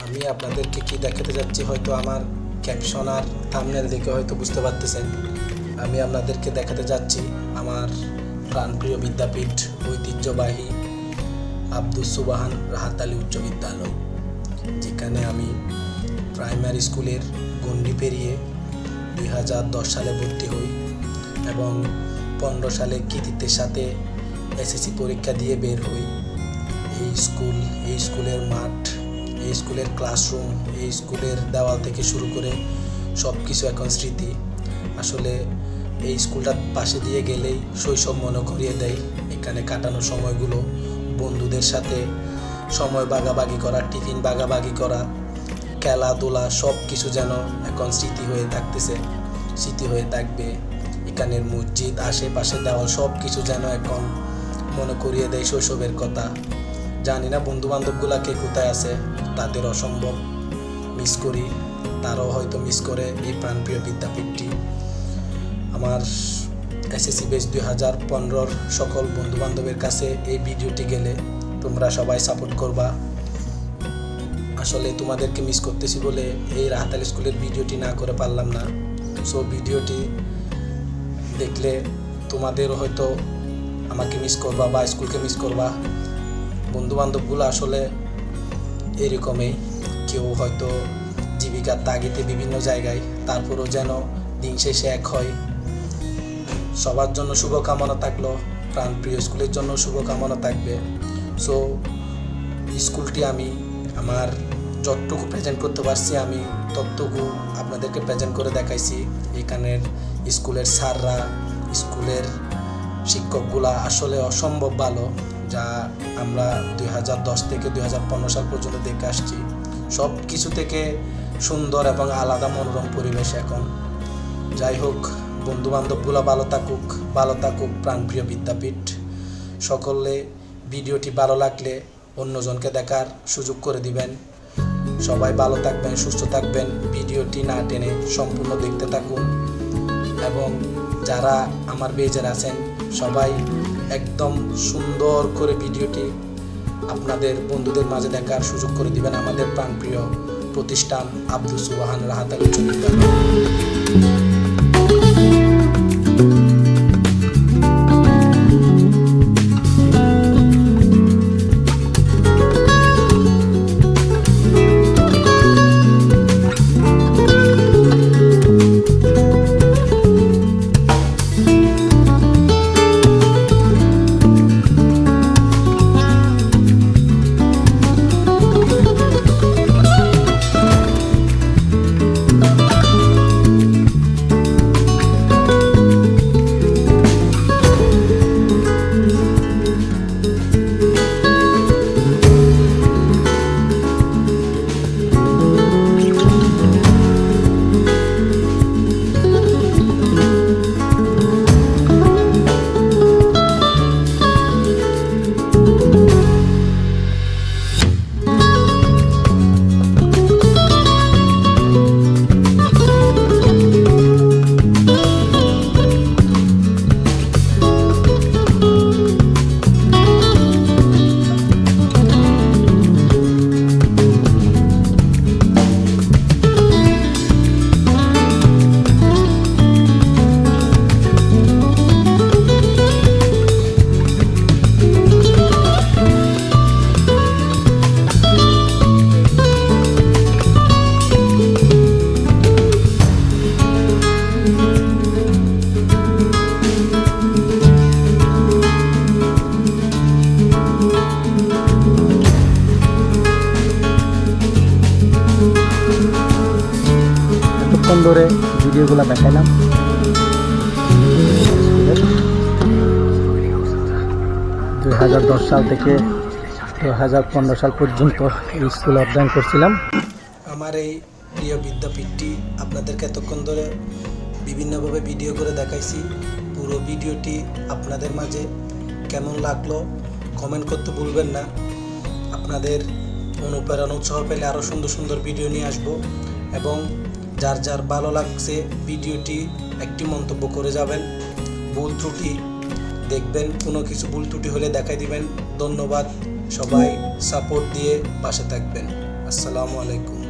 আমি আপনাদেরকে কি দেখাতে যাচ্ছি হয়তো আমার ক্যাপশন আর থাম্বনেল দেখে হয়তো বুঝতে পারতেছেন। আমি আপনাদেরকে দেখাতে যাচ্ছি আমার প্রাণপ্রিয় বিদ্যাপীঠ ঐতিহ্যবাহী আব্দুস সুবহান রাহাত আলী উচ্চ বিদ্যালয়, যেখানে আমি প্রাইমারি স্কুলের গণ্ডি পেরিয়ে 2010 সালে ভর্তি হই এবং 15 সালে কৃতিত্বের সাথে এসএসসি পরীক্ষা দিয়ে বের হই। এই স্কুলের মাঠ, এই স্কুলের ক্লাসরুম, এই স্কুলের দেওয়াল থেকে শুরু করে সব কিছু এখন স্মৃতি। আসলে এই স্কুলটার পাশে দিয়ে গেলেই শৈশব মনে করিয়ে দেয়। এখানে কাটানো সময়গুলো, বন্ধুদের সাথে সময় ভাগাভাগি করা, টিফিন ভাগাভাগি করা, খেলাধুলা সব কিছু যেন এখন স্মৃতি হয়ে থাকবে। এখানের মসজিদ, আশেপাশে দেওয়াল সব কিছু যেন এখন মনে করিয়ে দেয় শৈশবের কথা। জানি না বন্ধু বান্ধবগুলা কে কোথায় আছে, তাদের অসম্ভব মিস করি, তারাও হয়তো মিস করে এই প্রাণপ্রিয় বিদ্যাপীঠটি। আমার এসএসসি ব্যাচ 2015 সকল বন্ধু বান্ধবের কাছে এই ভিডিওটি গেলে তোমরা সবাই সাপোর্ট করবা। আসলে তোমাদেরকে মিস করতেছি বলে এই রাহাত আলী স্কুলের ভিডিওটি না করে পারলাম না। সো ভিডিওটি দেখলে তোমাদেরও হয়তো আমাকে মিস করবা বা স্কুলকে মিস করবা। বন্ধু বান্ধবগুলো আসলে এরকমই, কেউ হয়তো জীবিকার তাগিদে বিভিন্ন জায়গায়, তারপরও যেন দিন শেষে এক হয়। সবার জন্য শুভকামনা থাকলো, প্রাণপ্রিয় স্কুলের জন্য শুভকামনা থাকবে। সো স্কুলটি আমি আমার যতটুকু প্রেজেন্ট করতে পারছি আমি ততটুকু আপনাদেরকে প্রেজেন্ট করে দেখাইছি। এখানের স্কুলের স্যাররা, স্কুলের শিক্ষকগুলা আসলে অসম্ভব ভালো, যা আমরা 2010 থেকে 2015 সাল পর্যন্ত দেখে আসছি। সব কিছু থেকে সুন্দর এবং আলাদা মনোরম পরিবেশ এখন। যাই হোক, বন্ধু বান্ধবগুলো ভালো থাকুক প্রাণপ্রিয় বিদ্যাপীঠ। সকলে ভিডিওটি ভালো লাগলে অন্যজনকে দেখার সুযোগ করে দিবেন। সবাই ভালো থাকবেন, সুস্থ থাকবেন। ভিডিওটি না টেনে সম্পূর্ণ দেখতে থাকুন এবং যারা আমার বেজের আছেন সবাই একদম সুন্দর করে ভিডিওটি আপনাদের বন্ধুদের মাঝে দেখার সুযোগ করে দিবেন। আমাদের প্রাণপ্রিয় প্রতিষ্ঠান আব্দুস সুবহান রাহাত আলী উচ্চ বিদ্যালয়। ধরে ভিডিওগুলো দেখাইলাম। 2010 সাল থেকে 2015 সাল পর্যন্ত এই স্কুলে অধ্যয়ন করছিলাম। আমার এই প্রিয় বিদ্যাপীঠটি আপনাদেরকে এতক্ষণ ধরে বিভিন্নভাবে ভিডিও করে দেখাইছি। পুরো ভিডিওটি আপনাদের মাঝে কেমন লাগলো কমেন্ট করতে ভুলবেন না। আপনাদের অনুপ্রেরণা উৎসাহ পেলে আরও সুন্দর সুন্দর ভিডিও নিয়ে আসবো এবং যার যার ভালো লাগছে ভিডিওটি একটি মন্তব্য করে যাবেন। ভুল ত্রুটি দেখবেন, কোনো কিছু ভুল ত্রুটি হলে দেখাই দিবেন। ধন্যবাদ, সবাই সাপোর্ট দিয়ে পাশে থাকবেন। আসসালামু আলাইকুম।